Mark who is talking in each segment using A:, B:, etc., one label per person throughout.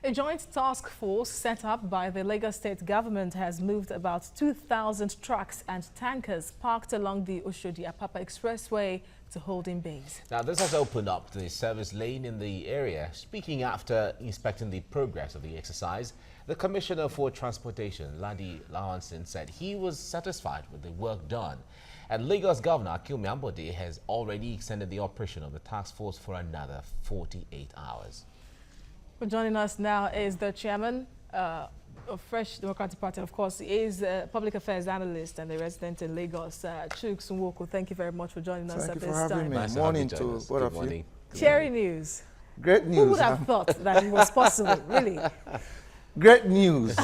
A: A joint task force set up by the Lagos State government has moved about 2,000 trucks and tankers parked along the Oshodi-Apapa Expressway to holding bays.
B: Now, this has opened up the service lane in the area. Speaking after inspecting the progress of the exercise, the Commissioner for Transportation, Ladi Lawanson, said he was satisfied with the work done. And Lagos Governor Akinwumi Ambode has already extended the operation of the task force for another 48 hours.
A: Well, joining us now is the chairman of Fresh Democratic Party. Of course, he is a public affairs analyst and a resident in Lagos. Chuk Sunwoku, thank you very much for joining us at this time.
C: Thank you for having me.
B: Nice
C: Morning to both of you.
A: Cherry news.
C: Great news.
A: Who would have thought that it was possible, really?
C: Great news.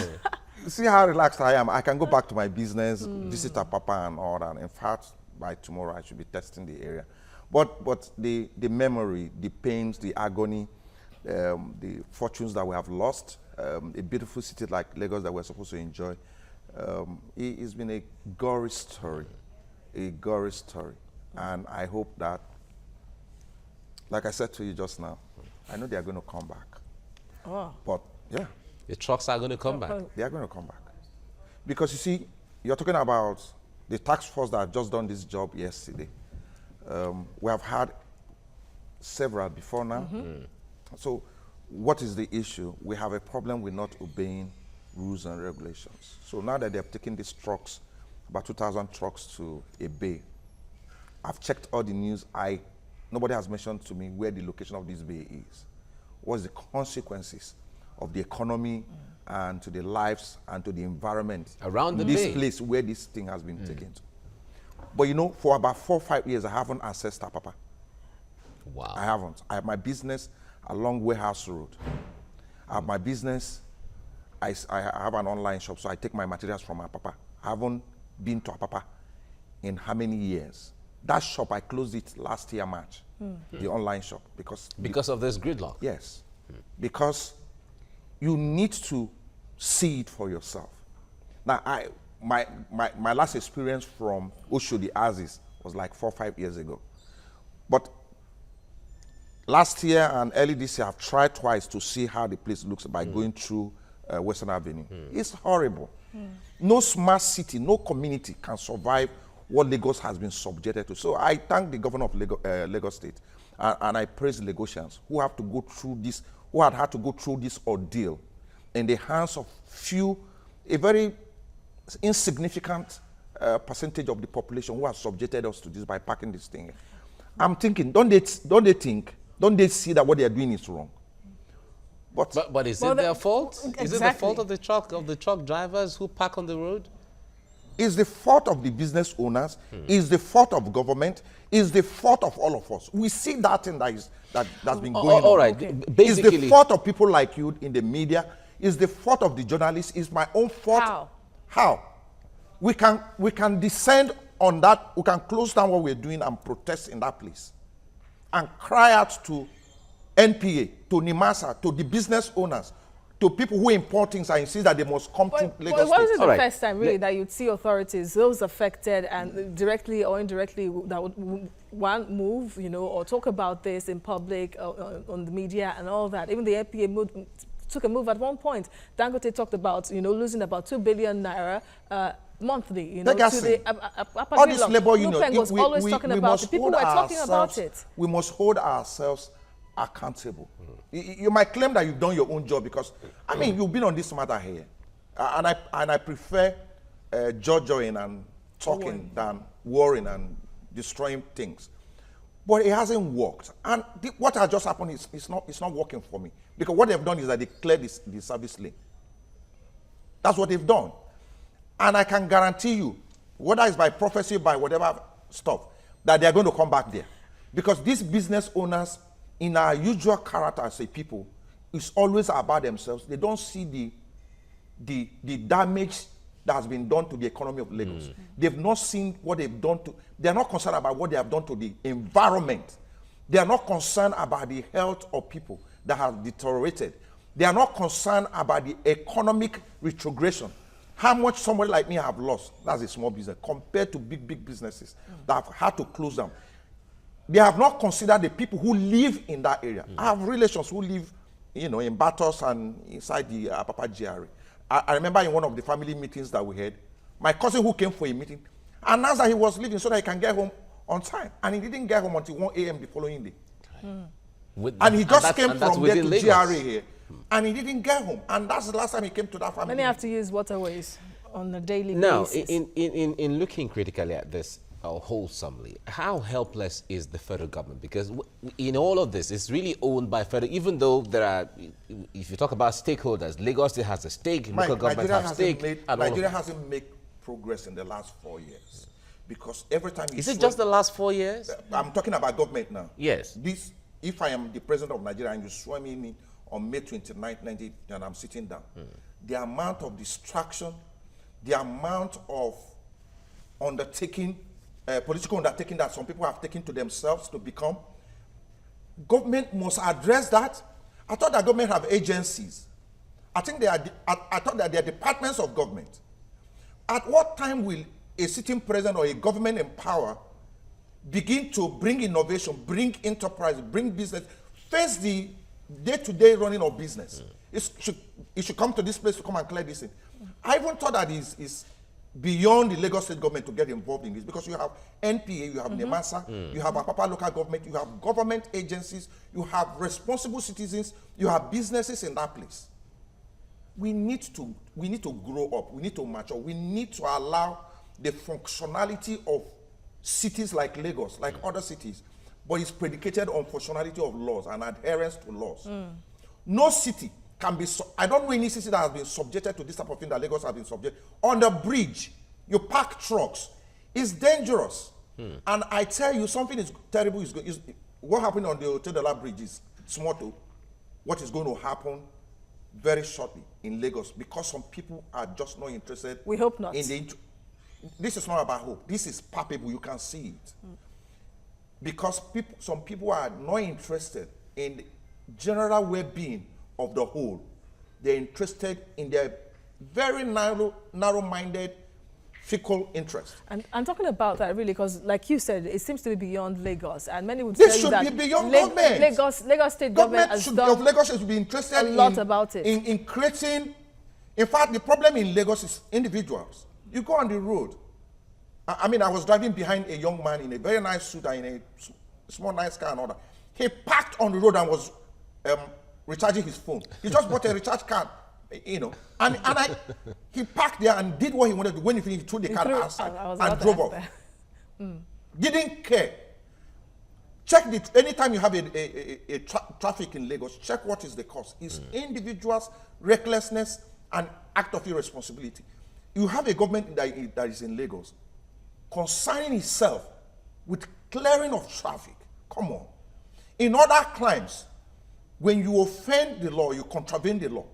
C: See how relaxed I am. I can go back to my business, visit Apapa and all that. In fact, by tomorrow I should be testing the area. But the memory, the pains, the agony, the fortunes that we have lost, a beautiful city like Lagos that we're supposed to enjoy, it's been a gory story, And I hope that, like I said to you just now, I know they are going to come back.
A: Oh.
C: But yeah.
B: The trucks are going to come back.
C: They are going to come back. Because you see, you're talking about the task force that just done this job yesterday. We have had several before now. So what is the issue? We have a problem with not obeying rules and regulations. So now that they have taken these trucks, about 2,000 trucks to a bay, I've checked all the news. Nobody has mentioned to me where the location of this bay is. What's the consequences of the economy and to the lives and to the environment
B: around the
C: this
B: bay.
C: Place where this thing has been taken to. But you know, for about 4 or 5 years, I haven't accessed Apapa.
B: Wow.
C: I haven't. I have my business along Warehouse Road. I have my business. I have an online shop, so I take my materials from Apapa. I haven't been to Apapa in how many years? That shop, I closed it last year, March, the online shop. Because
B: of this gridlock?
C: Yes. Because you need to see it for yourself. Now, my last experience from Oshodi Aziz was like 4 or 5 years ago. But last year and early this year, I've tried twice to see how the place looks by going through Western Avenue. It's horrible. No smart city, no community can survive what Lagos has been subjected to. So I thank the governor of Lagos State, and I praise Lagosians who have to go through this, who had to go through this ordeal in the hands of a very insignificant percentage of the population who have subjected us to this by packing this thing. I'm thinking, don't they see that what they are doing is wrong?
B: But is it their fault?
A: Exactly.
B: Is it the fault of the truck drivers who park on the road?
C: It's the fault of the business owners. It's the fault of government. It's the fault of all of us. We see that thing that's been going on.
B: All right.
A: Okay.
B: Basically,
C: It's the fault of people like you in the media. It's the fault of the journalists. It's my own fault. How? We can descend on that. We can close down what we're doing and protest in that place, and cry out to NPA, to NIMASA, to the business owners, to people who import things and insist that they must come to Lagos State.
A: What is it the first time, really, that you'd see authorities, those affected and directly or indirectly, that would one move, or talk about this in public, on the media and all that? Even the NPA took a move at one point. Dangote talked about, losing about 2 billion naira monthly, to the
C: all this labor union,
A: was always talking about it. People were talking about it.
C: We must hold ourselves accountable. You might claim that you've done your own job because, you've been on this matter here. And I prefer jojoing and talking than worrying and destroying things. But it hasn't worked. And what has just happened is it's not working for me. Because what they've done is that they cleared the service lane. That's what they've done. And I can guarantee you, whether it's by prophecy, by whatever stuff, that they're going to come back there. Because these business owners, in our usual character as a people, is always about themselves. They don't see the damage that has been done to the economy of Lagos. They've not seen what they've done to, they're not concerned about what they have done to the environment. They are not concerned about the health of people that have deteriorated. They are not concerned about the economic retrogression. How much somebody like me have lost, that's a small business, compared to big businesses that have had to close down. They have not considered the people who live in that area. I have relations who live in Batos and inside the Apapa GRA. I remember in one of the family meetings that we had, my cousin who came for a meeting announced that he was leaving so that he can get home on time. And he didn't get home until 1 a.m. the following day. And he just came from there to Lagos. GRA here. And he didn't get home. And that's the last time he came to that family.
A: Many have to use waterways on a daily
B: now,
A: basis.
B: in looking critically at this wholesomely, how helpless is the federal government? Because in all of this, it's really owned by federal, even though there are, if you talk about stakeholders, Lagos State has a stake, local government has a stake.
C: Nigeria hasn't made progress in the last 4 years. Because every time you
B: Is it just the last 4 years?
C: I'm talking about government now.
B: Yes.
C: If I am the president of Nigeria and you swear me in on May 29, 19, and I'm sitting down, the amount of distraction, the amount of undertaking, political undertaking that some people have taken to themselves to become, government must address that. I thought that government have agencies. I think I thought that they are departments of government. At what time will a sitting president or a government in power begin to bring innovation, bring enterprise, bring business, face the day-to-day running of business? It should come to this place to come and clear this thing. I even thought that is beyond the Lagos State government to get involved in this, because you have NPA, you have NEMASA, you have Apapa local government, you have government agencies, you have responsible citizens, you have businesses in that place. We need to grow up, we need to mature, we need to allow the functionality of cities like Lagos, like other cities, but it's predicated on functionality of laws and adherence to laws. No city can be, I don't know any city that has been subjected to this type of thing that Lagos has been subjected. On the bridge, you park trucks. It's dangerous. And I tell you, something is terrible. What happened on the Hotel de la Bridge is small to what is going to happen very shortly in Lagos, because some people are just not interested.
A: We hope not.
C: This is not about hope. This is palpable. You can see it. Because some people are not interested in the general well-being of the whole. They're interested in their very narrow-minded, fickle interest.
A: And talking about that, really, because like you said, it seems to be beyond Lagos, and many would
C: this
A: say
C: should
A: that
C: be beyond government.
A: Lagos State government has done
C: Lagos should be interested
A: a lot about it.
C: In creating. In fact, the problem in Lagos is individuals. You go on the road. I mean, I was driving behind a young man in a very nice suit and in a small nice car and all that. He parked on the road and was recharging his phone. He just bought a recharge card, and he parked there and did what he wanted to do. When he finished, he threw the car outside and drove off. Didn't care. Check anytime you have a traffic in Lagos, check what is the cause. It's individuals' recklessness and act of irresponsibility. You have a government that is in Lagos concerning itself with clearing of traffic. Come on. In other crimes, when you offend the law, you contravene the law,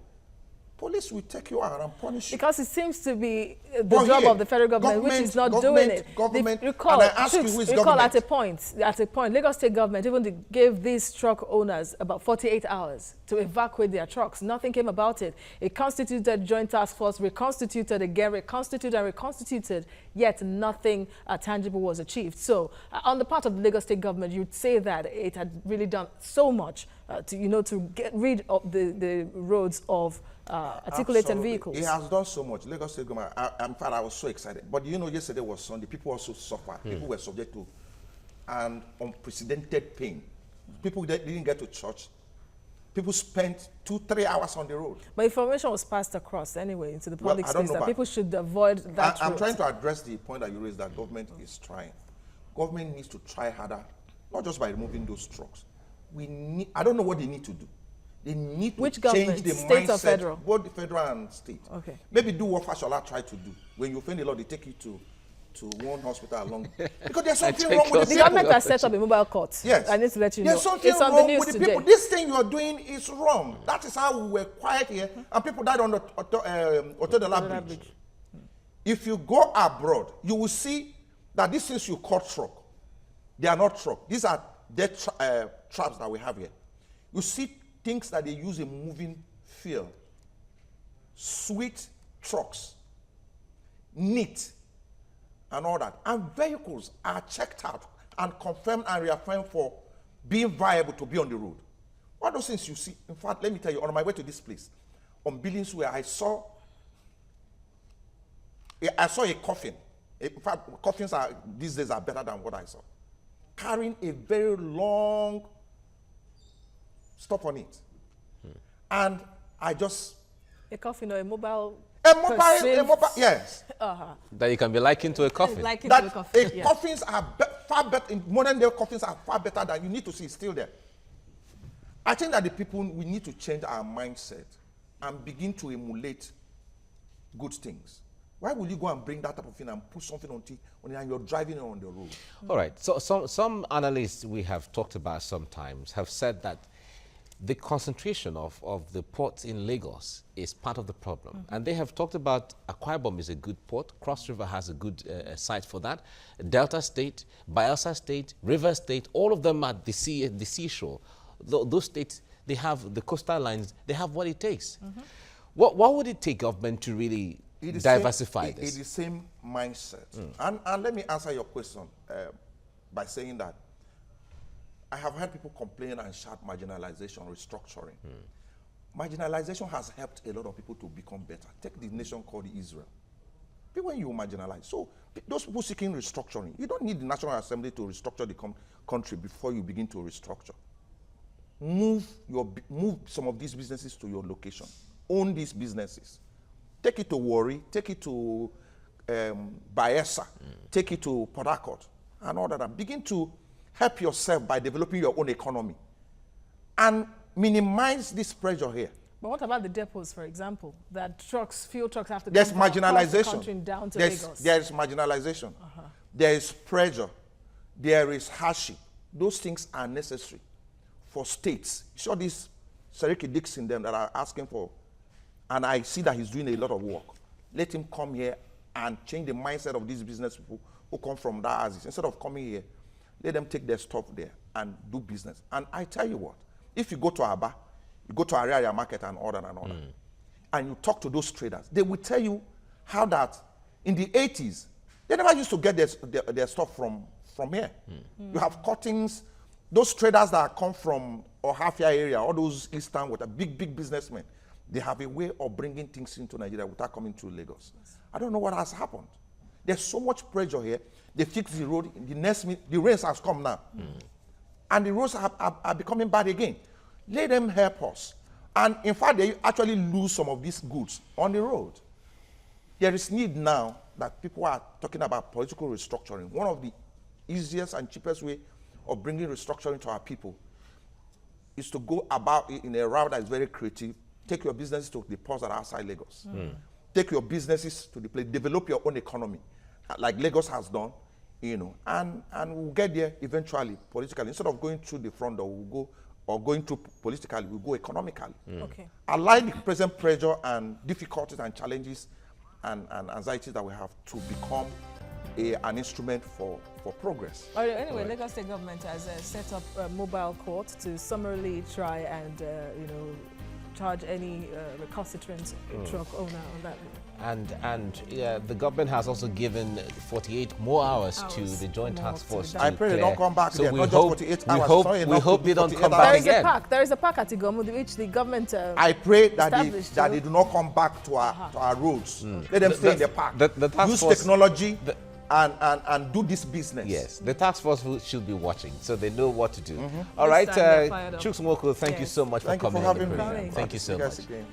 C: police will take you out and punish you.
A: Because it seems to be the job of the federal government, which is not doing it.
C: And I ask you, who is government?
A: At a point, Lagos State government even gave these truck owners about 48 hours to evacuate their trucks. Nothing came about it. It constituted joint task force, reconstituted again, reconstituted, yet nothing tangible was achieved. So, on the part of the Lagos State government, you'd say that it had really done so much to get rid of the roads of articulated vehicles.
C: It has done so much. Lagos State government, in fact, I was so excited. But yesterday was Sunday. People also suffered. People were subject to an unprecedented pain. People didn't get to church. People spent 2-3 hours on the road.
A: But information was passed across anyway into the public space that people should avoid that
C: I'm trying to address the point that you raised, that government is trying. Government needs to try harder, not just by removing those trucks. I don't know what they need to do. They need to change the
A: state
C: mindset,
A: or federal?
C: Both the federal and state.
A: Okay.
C: Maybe do what Fashola tried to do. When you offend the law, they take you to one hospital along. Because there's something wrong with
A: the government has set up a mobile court.
C: Yes.
A: I need to let you know.
C: There's something
A: it's on
C: wrong
A: the news
C: with the
A: today.
C: people. This thing you're doing is wrong. That is how we were quiet here, and people died on the Hotel de la Bridge. If you go abroad, you will see that these things you call truck, they are not truck. These are dead traps that we have here. You see things that they use in moving field. Sweet trucks, neat, and all that. And vehicles are checked out and confirmed and reaffirmed for being viable to be on the road. All those things you see. In fact, let me tell you, on my way to this place, on Billings where I saw a coffin. In fact, coffins these days are better than what I saw. Carrying a very long stuff on it. And I just...
A: A coffin or a mobile...
C: A mobile, yes.
B: That you can be likened to a coffin.
A: Likened to a coffin, yeah.
C: Coffins are far better, in modern day coffins are far better than you need to see still there. I think that the people, we need to change our mindset and begin to emulate good things. Why will you go and bring that type of thing and put something on it when you're driving on the road?
B: All right. So some analysts we have talked about sometimes have said that the concentration of the ports in Lagos is part of the problem. And they have talked about Akwa Ibom is a good port. Cross River has a good site for that. Delta State, Bayelsa State, River State, all of them at the seashore. Those states, they have the coastal lines, they have what it takes. What would it take government to really diversify this?
C: It's the same mindset. And let me answer your question by saying that I have heard people complain and shout marginalization, restructuring. Marginalization has helped a lot of people to become better. Take the nation called Israel. When you marginalize, so those people seeking restructuring, you don't need the National Assembly to restructure the country before you begin to restructure. Move some of these businesses to your location. Own these businesses. Take it to Warri, take it to Bayelsa, take it to Port Harcourt, and all that. And begin to help yourself by developing your own economy. And minimize this pressure here.
A: But what about the depots, for example, that fuel trucks have to
C: There's
A: come from across the
C: marginalization.
A: country and down to Lagos?
C: There is marginalization. There is pressure. There is hardship. Those things are necessary for states. You saw this Seriki Dixon them that are asking for, and I see that he's doing a lot of work. Let him come here and change the mindset of these business people who come from that axis. Instead of coming here, let them take their stuff there and do business. And I tell you what, if you go to Aba, you go to Ariaria Market and order, and you talk to those traders, they will tell you how that in the 80s, they never used to get their stuff from here. You have cuttings, those traders that come from Ohafia area, all those Eastern with a big businessmen, they have a way of bringing things into Nigeria without coming to Lagos. I don't know what has happened. There's so much pressure here. They fix the road. The rains has come now. And the roads are becoming bad again. Let them help us. And in fact, they actually lose some of these goods on the road. There is need now that people are talking about political restructuring. One of the easiest and cheapest way of bringing restructuring to our people is to go about it in a route that is very creative. Take your businesses to the ports that are outside Lagos. Take your businesses to the place. Develop your own economy, like Lagos has done. And we'll get there eventually politically. Instead of going through the front door, we'll go, or going through politically, we'll go economically.
A: Okay.
C: Allow the present pressure and difficulties and challenges and anxieties that we have to become an instrument for progress.
A: Anyway, Lagos State government has set up a mobile court to summarily try and charge any recalcitrant truck owner on that.
B: And yeah, the government has also given 48 more hours to the Joint Task Force.
C: I pray they don't come back
B: so
C: there,
B: we
C: not
B: hope,
C: just 48
B: we
C: hours.
B: hope,
C: Sorry,
B: we
C: not
B: hope they don't
C: 48
B: come
C: hours.
B: back again.
A: There is a park at Igomu which the government
C: I pray that they do not come back to our roads. Let them stay in the park.
B: The task
C: Use
B: force,
C: technology and do this business.
B: Yes, the task force should be watching, so they know what to do. All right, Chuks Nwoko, thank you so much for coming.
C: Thank you for having me.
B: Thank you so much.